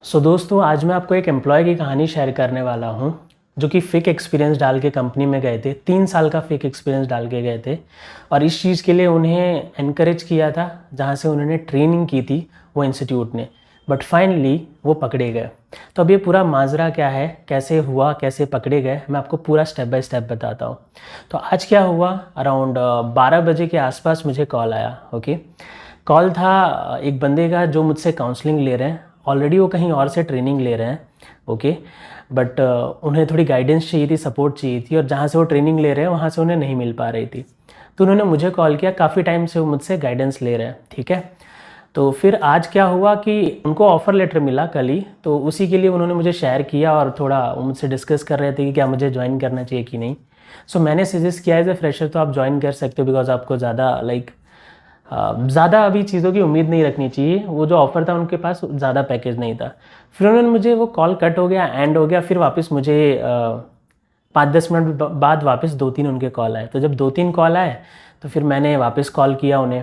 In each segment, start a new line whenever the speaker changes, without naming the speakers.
दोस्तों आज मैं आपको एक एम्प्लॉय की कहानी शेयर करने वाला हूँ जो कि फ़ेक एक्सपीरियंस डाल के कंपनी में गए थे। 3 साल का फ़ेक एक्सपीरियंस डाल के गए थे और इस चीज़ के लिए उन्हें एनकरेज किया था जहाँ से उन्होंने ट्रेनिंग की थी वो इंस्टीट्यूट ने। बट फाइनली वो पकड़े गए। तो अब ये पूरा माजरा क्या है, कैसे हुआ, कैसे पकड़े गए, मैं आपको पूरा स्टेप बाय स्टेप बताता हूँ। तो आज क्या हुआ, अराउंड 12 बजे के आसपास मुझे कॉल आया। ओके, कॉल था एक बंदे का जो मुझसे काउंसलिंग ले रहे हैं। ऑलरेडी वो कहीं और से ट्रेनिंग ले रहे हैं। ओके, बट उन्हें थोड़ी गाइडेंस चाहिए थी, सपोर्ट चाहिए थी, और जहाँ से वो ट्रेनिंग ले रहे हैं वहाँ से उन्हें नहीं मिल पा रही थी। तो उन्होंने मुझे कॉल किया, काफ़ी टाइम से वो मुझसे गाइडेंस ले रहे हैं। ठीक है, तो फिर आज क्या हुआ कि उनको ऑफ़र लेटर मिला कल ही, तो उसी के लिए उन्होंने मुझे शेयर किया और थोड़ा वो मुझसे डिस्कस कर रहे थे कि क्या मुझे ज्वाइन करना चाहिए कि नहीं। सो मैंने सजेस्ट किया एज ए फ्रेशर तो आप ज्वाइन कर सकते हो, बिकॉज आपको ज़्यादा अभी चीज़ों की उम्मीद नहीं रखनी चाहिए। वो जो ऑफ़र था उनके पास ज़्यादा पैकेज नहीं था। फिर उन्होंने मुझे, वो कॉल कट हो गया, एंड हो गया, फिर वापस मुझे 5-10 मिनट बाद वापस 2-3 उनके कॉल आए। तो जब 2-3 कॉल आए तो फिर मैंने वापस कॉल किया उन्हें।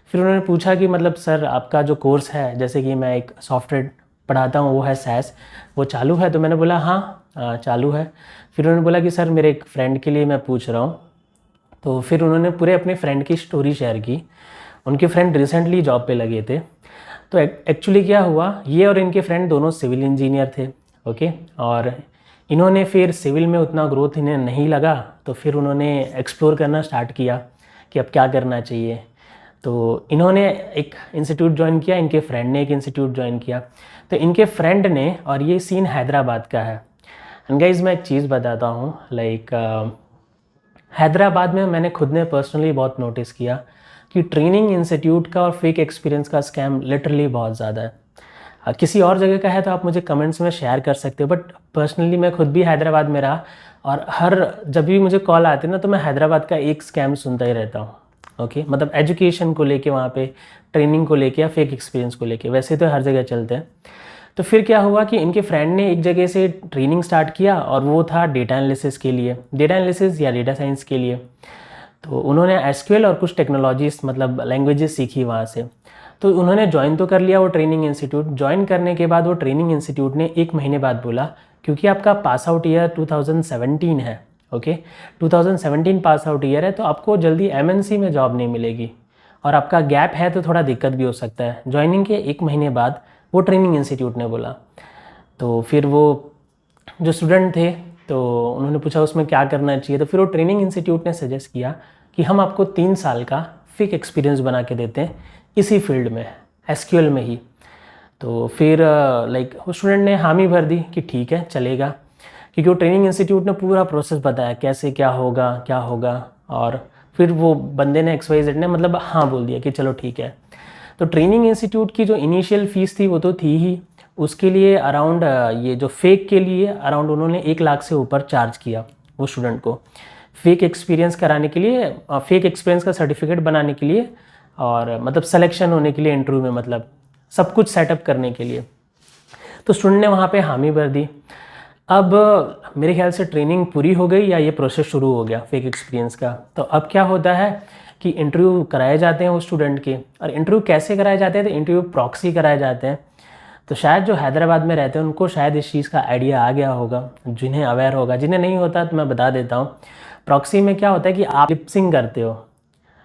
फिर उन्होंने पूछा कि मतलब सर आपका जो कोर्स है, जैसे कि मैं एक सॉफ्टवेयर पढ़ाता हूँ वो है SaaS, वो चालू है? तो मैंने बोला हाँ चालू है। फिर उन्होंने बोला कि सर मेरे एक फ्रेंड के लिए मैं पूछ रहा हूँ। तो फिर उन्होंने पूरे अपने फ्रेंड की स्टोरी शेयर की। उनके फ्रेंड रिसेंटली जॉब पे लगे थे। तो एक्चुअली क्या हुआ, ये और इनके फ्रेंड दोनों सिविल इंजीनियर थे। ओके, और इन्होंने फिर सिविल में उतना ग्रोथ इन्हें नहीं लगा, तो फिर उन्होंने एक्सप्लोर करना स्टार्ट किया कि अब क्या करना चाहिए। तो इन्होंने एक इंस्टीट्यूट ज्वाइन किया, इनके फ्रेंड ने एक इंस्टीट्यूट ज्वाइन किया। तो इनके फ्रेंड ने, और ये सीन हैदराबाद का है। एंड गाइस मैं एक चीज़ बताता हूँ, हैदराबाद में मैंने खुद ने पर्सनली बहुत नोटिस किया कि ट्रेनिंग इंस्टीट्यूट का और फेक एक्सपीरियंस का स्कैम लिटरली बहुत ज़्यादा है। किसी और जगह का है तो आप मुझे कमेंट्स में शेयर कर सकते हो, बट पर्सनली मैं खुद भी हैदराबाद में रहा और जब भी मुझे कॉल आती है ना, तो मैं हैदराबाद का एक स्कैम सुनता ही रहता हूँ। ओके, मतलब एजुकेशन को लेके, वहाँ पे ट्रेनिंग को लेके या फेक एक्सपीरियंस को लेके, वैसे तो हर जगह चलते हैं। तो फिर क्या हुआ कि इनके फ्रेंड ने एक जगह से ट्रेनिंग स्टार्ट किया और वो था डेटा एनालिसिस के लिए, डेटा एनालिसिस या डेटा साइंस के लिए। तो उन्होंने एसक्यूएल और कुछ टेक्नोलॉजीज, मतलब लैंग्वेजेस सीखी वहाँ से। तो उन्होंने ज्वाइन तो कर लिया वो ट्रेनिंग इंस्टीट्यूट। ज्वाइन करने के बाद वो ट्रेनिंग इंस्टीट्यूट ने 1 महीने बाद बोला, क्योंकि आपका पास आउट ईयर 2017 है। ओके, 2017 पास आउट ईयर है, तो आपको जल्दी एमएनसी में जॉब नहीं मिलेगी, और आपका गैप है तो थोड़ा दिक्कत भी हो सकता है। ज्वाइनिंग के 1 महीने बाद वो ट्रेनिंग इंस्टीट्यूट ने बोला। तो फिर वो जो स्टूडेंट थे, तो उन्होंने पूछा उसमें क्या करना चाहिए। तो फिर वो ट्रेनिंग इंस्टीट्यूट ने सजेस्ट किया कि हम आपको 3 साल का फेक एक्सपीरियंस बना के देते हैं इसी फील्ड में, एसक्यूएल में ही। तो फिर वो स्टूडेंट ने हामी भर दी कि ठीक है चलेगा, क्योंकि वो ट्रेनिंग इंस्टीट्यूट ने पूरा प्रोसेस बताया कैसे क्या होगा। और फिर वो बंदे ने XYZ ने मतलब हाँ बोल दिया कि चलो ठीक है। तो ट्रेनिंग इंस्टीट्यूट की जो इनिशियल फ़ीस थी वो तो थी ही, उसके लिए अराउंड ये जो फेक के लिए अराउंड उन्होंने 1 लाख से ऊपर चार्ज किया वो स्टूडेंट को, फेक एक्सपीरियंस कराने के लिए, फेक एक्सपीरियंस का सर्टिफिकेट बनाने के लिए, और मतलब सिलेक्शन होने के लिए इंटरव्यू में, मतलब सब कुछ सेटअप करने के लिए। तो स्टूडेंट ने वहाँ पे हामी भर दी। अब मेरे ख्याल से ट्रेनिंग पूरी हो गई या ये प्रोसेस शुरू हो गया फेक एक्सपीरियंस का। तो अब क्या होता है कि इंटरव्यू कराए जाते हैं वो स्टूडेंट के, और इंटरव्यू कैसे कराए जाते हैं, तो इंटरव्यू प्रॉक्सी कराए जाते हैं। तो शायद जो हैदराबाद में रहते हैं उनको शायद इस चीज़ का आइडिया आ गया होगा, जिन्हें अवेयर होगा, जिन्हें नहीं होता तो मैं बता देता हूँ। प्रॉक्सी में क्या होता है कि आप लिपसिंग करते हो।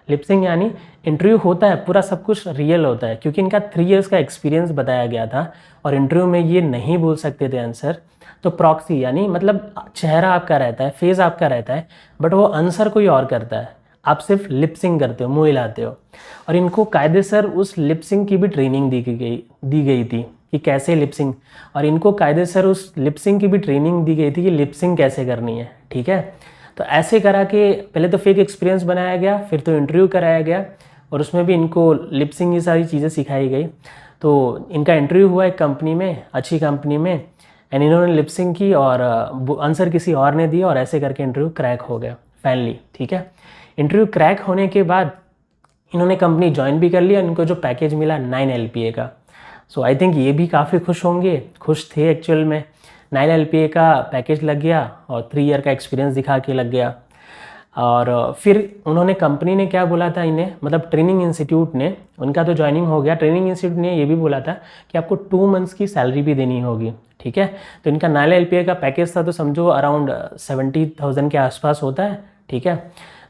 लिपसिंग यानी इंटरव्यू होता है, पूरा सब कुछ रियल होता है, क्योंकि इनका 3 इयर्स का एक्सपीरियंस बताया गया था और इंटरव्यू में ये नहीं बोल सकते थे आंसर। तो प्रॉक्सी यानी मतलब चेहरा आपका रहता है, फेस आपका रहता है, बट वो आंसर कोई और करता है, आप सिर्फ लिपसिंग करते हो, मुँह हिलाते हो। और इनको कायदेसर उस लिपसिंग की भी ट्रेनिंग दी गई थी कि कैसे लिपसिंग, और इनको कायदेसर उस लिपसिंग की भी ट्रेनिंग दी गई थी कि लिपसिंग कैसे करनी है। ठीक है, तो ऐसे करा के पहले तो फेक एक्सपीरियंस बनाया गया, फिर तो इंटरव्यू कराया गया, और उसमें भी इनको लिपसिंग की सारी चीज़ें सिखाई गई। तो इनका इंटरव्यू हुआ एक कंपनी में, अच्छी कंपनी में, एंड इन्होंने लिपसिंग की और आंसर किसी और ने दिया, और ऐसे करके इंटरव्यू क्रैक हो गया फाइनली। ठीक है, इंटरव्यू क्रैक होने के बाद इन्होंने कंपनी ज्वाइन भी कर लिया, इनको जो पैकेज मिला 9 LPA का। सो आई थिंक ये भी काफ़ी खुश होंगे, खुश थे एक्चुअल में। 9 LPA का पैकेज लग गया और 3 ईयर का एक्सपीरियंस दिखा के लग गया। और फिर उन्होंने, कंपनी ने क्या बोला था इन्हें, मतलब ट्रेनिंग इंस्टीट्यूट ने, उनका तो ज्वाइनिंग हो गया, ट्रेनिंग इंस्टीट्यूट ने ये भी बोला था कि आपको 2 मंथ्स की सैलरी भी देनी होगी, ठीक है। तो इनका नायला एलपीए का पैकेज था तो समझो अराउंड 70,000 के आसपास होता है, ठीक है।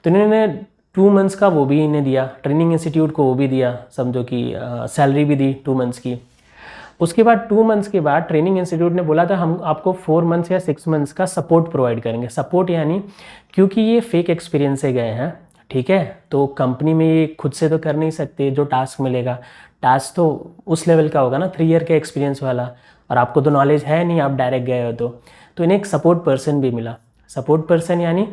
तो इन्होंने 2 मंथ्स का वो भी इन्हें दिया, ट्रेनिंग इंस्टीट्यूट को वो भी दिया, समझो कि सैलरी भी दी 2 मंथ्स की। उसके बाद 2 मंथ्स के बाद ट्रेनिंग इंस्टीट्यूट ने बोला था हम आपको 4 मंथ्स या 6 मंथ्स का सपोर्ट प्रोवाइड करेंगे। सपोर्ट यानी क्योंकि ये फेक एक्सपीरियंस से गए हैं, ठीक है, तो कंपनी में ये खुद से तो कर नहीं सकते, जो टास्क मिलेगा टास्क तो उस लेवल का होगा ना, 3 ईयर के एक्सपीरियंस वाला, और आपको तो नॉलेज है नहीं, आप डायरेक्ट गए हो तो इन्हें एक सपोर्ट पर्सन भी मिला। सपोर्ट पर्सन यानी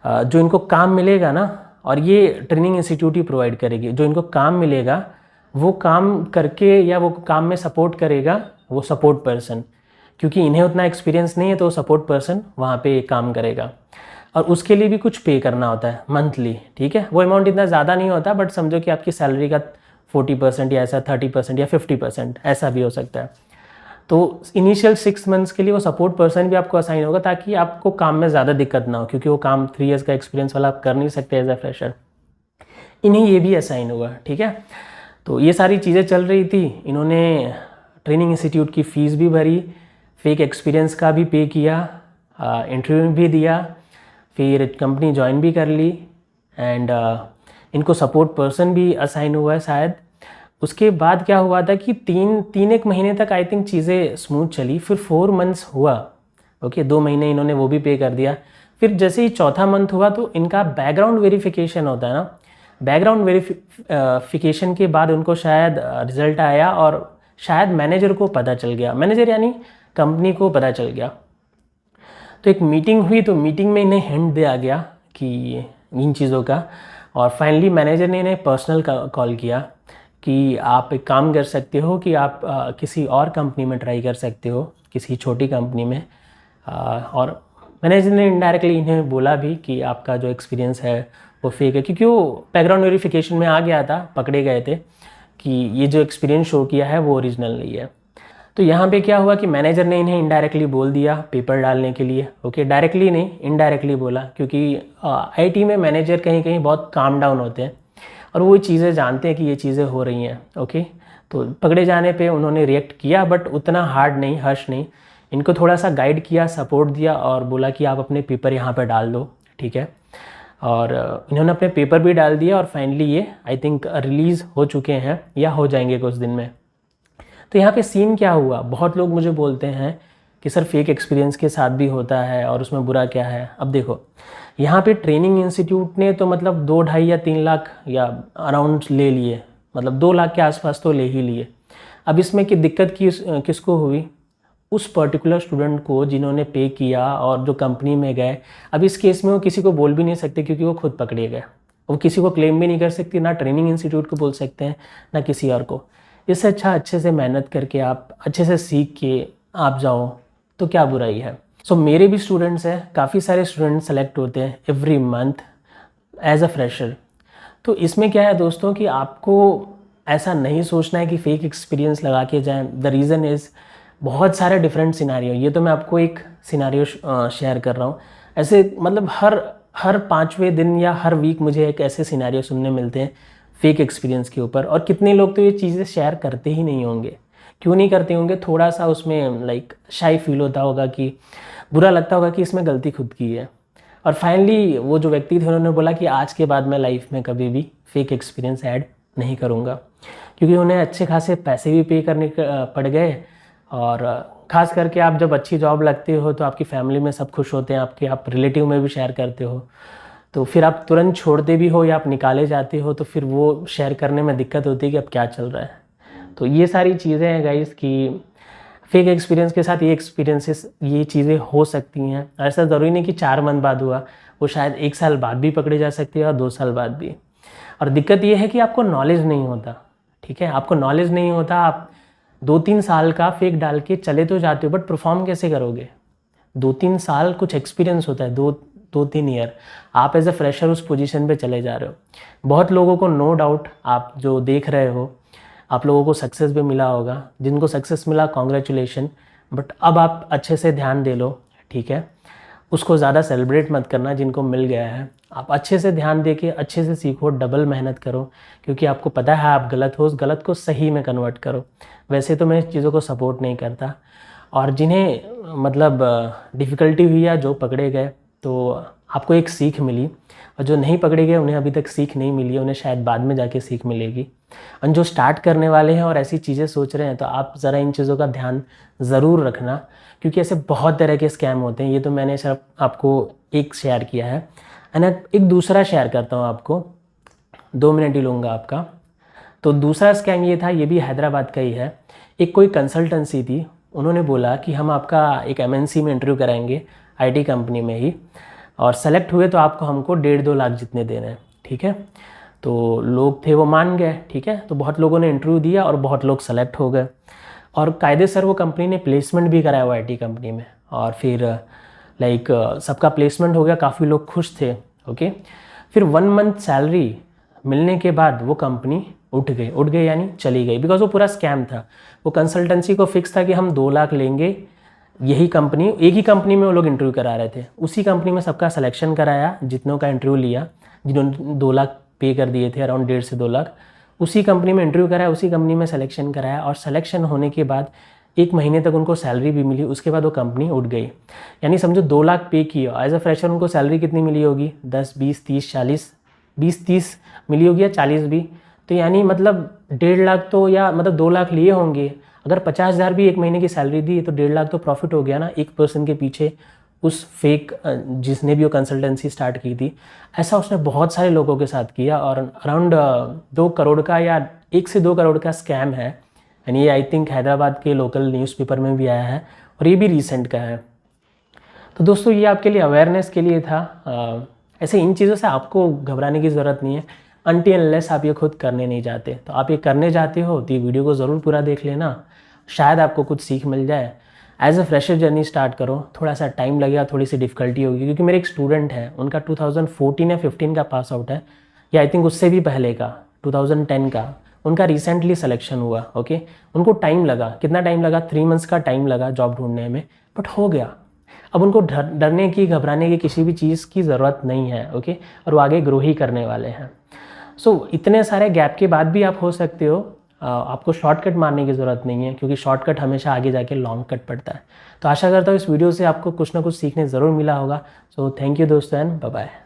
जो इनको काम मिलेगा ना, और ये ट्रेनिंग इंस्टीट्यूट ही प्रोवाइड करेगी, जो इनको काम मिलेगा वो काम करके या वो काम में सपोर्ट करेगा वो सपोर्ट पर्सन, क्योंकि इन्हें उतना एक्सपीरियंस नहीं है तो सपोर्ट पर्सन वहाँ पे काम करेगा, और उसके लिए भी कुछ पे करना होता है मंथली, ठीक है। वो अमाउंट इतना ज़्यादा नहीं होता, बट समझो कि आपकी सैलरी का 40% या ऐसा 30% या 50% ऐसा भी हो सकता है। तो इनिशियल 6 मंथ्स के लिए वो सपोर्ट पर्सन भी आपको असाइन होगा, ताकि आपको काम में ज़्यादा दिक्कत ना हो, क्योंकि वो काम 3 ईयर्स का एक्सपीरियंस वाला आप कर नहीं सकते एज ए फ्रेशर, इन्हें ये भी असाइन होगा, ठीक है। तो ये सारी चीज़ें चल रही थी, इन्होंने ट्रेनिंग इंस्टीट्यूट की फ़ीस भी भरी, फेक एक्सपीरियंस का भी पे किया, इंटरव्यू भी दिया, फिर कंपनी ज्वाइन भी कर ली, एंड इनको सपोर्ट पर्सन भी असाइन हुआ है शायद। उसके बाद क्या हुआ था कि 3 एक महीने तक आई थिंक चीज़ें स्मूथ चली, फिर 4 मंथ्स हुआ, ओके, 2 महीने इन्होंने वो भी पे कर दिया। फिर जैसे ही चौथा मंथ हुआ तो इनका बैकग्राउंड वेरिफिकेशन होता है ना, बैकग्राउंड वेरिफिकेशन के बाद उनको शायद रिजल्ट आया और शायद मैनेजर को पता चल गया, मैनेजर यानी कंपनी को पता चल गया। तो एक मीटिंग हुई, तो मीटिंग में इन्हें हिंट दिया गया कि इन चीज़ों का, और फाइनली मैनेजर ने इन्हें पर्सनल कॉल किया कि आप एक काम कर सकते हो कि आप किसी और कंपनी में ट्राई कर सकते हो, किसी छोटी कंपनी में। और मैनेजर ने इनडायरेक्टली इन्हें बोला भी कि आपका जो एक्सपीरियंस है वो फेक है, क्योंकि वो बैकग्राउंड वेरिफिकेशन में आ गया था, पकड़े गए थे कि ये जो एक्सपीरियंस शो किया है वो ओरिजिनल नहीं है। तो यहाँ पे क्या हुआ कि मैनेजर ने इन्हें इनडायरेक्टली बोल दिया पेपर डालने के लिए, ओके, डायरेक्टली नहीं इनडायरेक्टली बोला, क्योंकि आईटी में मैनेजर कहीं कहीं बहुत काम डाउन होते हैं और वो चीज़ें जानते हैं कि ये चीज़ें हो रही हैं, ओके। तो पकड़े जाने पे उन्होंने रिएक्ट किया, बट उतना हार्ड नहीं, हर्ष नहीं, इनको थोड़ा सा गाइड किया, सपोर्ट दिया और बोला कि आप अपने पेपर यहाँ पर डाल दो, ठीक है। और इन्होंने अपने पेपर भी डाल दिया और फाइनली ये आई थिंक रिलीज़ हो चुके हैं या हो जाएंगे कुछ दिन में। तो यहाँ पे सीन क्या हुआ, बहुत लोग मुझे बोलते हैं कि सर फेक एक्सपीरियंस के साथ भी होता है और उसमें बुरा क्या है। अब देखो यहाँ पे ट्रेनिंग इंस्टीट्यूट ने तो मतलब 2, 2.5 या 3 लाख या अराउंड ले लिए, मतलब 2 लाख के आसपास तो ले ही लिए। अब इसमें की दिक्कत किसको हुई, उस पर्टिकुलर स्टूडेंट को जिन्होंने पे किया और जो कंपनी में गए। अब इस केस में वो किसी को बोल भी नहीं सकते क्योंकि वो खुद पकड़े गए, वो किसी को क्लेम भी नहीं कर सकती, ना ट्रेनिंग इंस्टीट्यूट को बोल सकते हैं ना किसी और को। इससे अच्छा अच्छे से मेहनत करके आप अच्छे से सीख के आप जाओ तो क्या बुराई है। सो मेरे भी स्टूडेंट्स हैं, काफ़ी सारे स्टूडेंट सेलेक्ट होते हैं every month as a fresher. तो इसमें क्या है दोस्तों कि आपको ऐसा नहीं सोचना है कि फेक एक्सपीरियंस लगा के जाएं। द रीज़न इज़ बहुत सारे डिफरेंट सिनारियो, ये तो मैं आपको एक सिनारियो शेयर कर रहा हूँ। ऐसे मतलब हर 5वें दिन या हर वीक मुझे एक ऐसे सिनारियो सुनने मिलते हैं फेक एक्सपीरियंस के ऊपर, और कितने लोग तो ये चीज़ें शेयर करते ही नहीं होंगे। क्यों नहीं करते होंगे, थोड़ा सा उसमें लाइक शाई फील होता होगा, कि बुरा लगता होगा कि इसमें गलती खुद की है। और फाइनली वो जो व्यक्ति थे उन्होंने बोला कि आज के बाद मैं लाइफ में कभी भी फेक एक्सपीरियंस ऐड नहीं करूँगा, क्योंकि उन्हें अच्छे खासे पैसे भी पे करने पड़ गए। और ख़ास करके आप जब अच्छी जॉब लगते हो तो आपकी फैमिली में सब खुश होते हैं, आप रिलेटिव में भी शेयर करते हो, तो फिर आप तुरंत छोड़ते भी हो या आप निकाले जाते हो तो फिर वो शेयर करने में दिक्कत होती है कि अब क्या चल रहा है। तो ये सारी चीज़ें हैं गाइस कि फेक एक्सपीरियंस के साथ ये चीज़ें हो सकती हैं। ऐसा ज़रूरी नहीं कि 4 मंथ बाद हुआ, वो शायद 1 साल बाद भी पकड़े जा सकती है और 2 साल बाद भी। और दिक्कत ये है कि आपको नॉलेज नहीं होता, ठीक है, आपको नॉलेज नहीं होता, आप 2-3 साल का फेक डाल के चले तो जाते हो, बट परफॉर्म कैसे करोगे। 2-3 साल कुछ एक्सपीरियंस होता है, 2-3 ईयर आप एज अ फ्रेशर उस पोजीशन पे चले जा रहे हो। बहुत लोगों को नो डाउट आप जो देख रहे हो, आप लोगों को सक्सेस भी मिला होगा, जिनको सक्सेस मिला कॉन्ग्रेचुलेशन, बट अब आप अच्छे से ध्यान दे लो, ठीक है। उसको ज़्यादा सेलिब्रेट मत करना जिनको मिल गया है। आप अच्छे से ध्यान दे के अच्छे से सीखो, डबल मेहनत करो, क्योंकि आपको पता है आप गलत हो, उस गलत को सही में कन्वर्ट करो। वैसे तो मैं इस चीज़ों को सपोर्ट नहीं करता, और जिन्हें मतलब डिफ़िकल्टी हुई या जो पकड़े गए तो आपको एक सीख मिली, और जो नहीं पकड़े गए उन्हें अभी तक सीख नहीं मिली है, उन्हें शायद बाद में जाके सीख मिलेगी। और जो स्टार्ट करने वाले हैं और ऐसी चीज़ें सोच रहे हैं तो आप ज़रा इन चीज़ों का ध्यान ज़रूर रखना, क्योंकि ऐसे बहुत तरह के स्कैम होते हैं। ये तो मैंने सिर्फ आपको एक शेयर किया है, एंड एक दूसरा शेयर करता हूँ आपको, 2 मिनट ही लूँगा आपका। तो दूसरा स्कैम ये था, ये भी हैदराबाद का ही है। एक कोई कंसल्टेंसी थी, उन्होंने बोला कि हम आपका एक MNC में इंटरव्यू कराएंगे, IT कंपनी में ही, और सेलेक्ट हुए तो आपको हमको 1.5-2 लाख जितने देने हैं, ठीक है। तो लोग थे वो मान गए, ठीक है। तो बहुत लोगों ने इंटरव्यू दिया और बहुत लोग सेलेक्ट हो गए, और कायदे सर वो कंपनी ने प्लेसमेंट भी कराया वो IT कंपनी में, और फिर सबका प्लेसमेंट हो गया, काफ़ी लोग खुश थे, ओके। फिर 1 मंथ सैलरी मिलने के बाद वो कंपनी उठ गई यानी चली गई, बिकॉज वो पूरा स्कैम था। वो कंसल्टेंसी को फिक्स था कि हम 2 लाख लेंगे, यही कंपनी, एक ही कंपनी में वो लोग इंटरव्यू करा रहे थे, उसी कंपनी में सबका सिलेक्शन कराया, जितनों का इंटरव्यू लिया, जिन्होंने 2 लाख पे कर दिए थे, अराउंड 1.5 से 2 लाख, उसी कंपनी में इंटरव्यू कराया, उसी कंपनी में सिलेक्शन कराया, और सिलेक्शन होने के बाद 1 महीने तक उनको सैलरी भी मिली। उसके बाद वो कंपनी उठ गई, यानी समझो 2 लाख पे किया, एज अ फ्रेशर उनको सैलरी कितनी मिली होगी, 10, 20, 30, 40, 20-30 मिली होगी, या 40 भी, तो यानी मतलब 1.5 लाख तो, या मतलब 2 लाख लिए होंगे। अगर 50,000 भी 1 महीने की सैलरी दी तो 1.5 लाख तो प्रॉफिट हो गया ना, एक पर्सन के पीछे, उस फेक जिसने भी वो कंसल्टेंसी स्टार्ट की थी। ऐसा उसने बहुत सारे लोगों के साथ किया, और अराउंड 2 करोड़ का या 1 से 2 करोड़ का स्कैम है, यानी ये आई थिंक हैदराबाद के लोकल न्यूज़पेपर में भी आया है, और ये भी रिसेंट का है। तो दोस्तों ये आपके लिए अवेयरनेस के लिए था। ऐसे इन चीज़ों से आपको घबराने की ज़रूरत नहीं है, अनटिल अनलेस आप ये खुद करने नहीं जाते। तो आप ये करने जाते हो तो ये वीडियो को ज़रूर पूरा देख लेना, शायद आपको कुछ सीख मिल जाए। As a fresher journey start करो, थोड़ा सा टाइम लगेगा, थोड़ी सी डिफ़िकल्टी होगी, क्योंकि मेरे एक स्टूडेंट है, उनका 2014 या 15 का पास आउट है, या आई थिंक उससे भी पहले का 2010 का, उनका रिसेंटली सिलेक्शन हुआ, ओके। उनको टाइम लगा, कितना टाइम लगा, 3 मंथ्स का टाइम लगा जॉब ढूंढने में, बट हो गया। अब उनको डरने की, घबराने की किसी भी चीज़ की ज़रूरत नहीं है, ओके, और वो आगे ग्रो ही करने वाले हैं। सो इतने सारे गैप के बाद भी आप हो सकते हो, आपको शॉर्टकट मारने की ज़रूरत नहीं है, क्योंकि शॉर्टकट हमेशा आगे जाके लॉन्ग कट पड़ता है। तो आशा करता हूँ इस वीडियो से आपको कुछ ना कुछ सीखने ज़रूर मिला होगा। सो थैंक यू दोस्तों, एंड बाय बाय।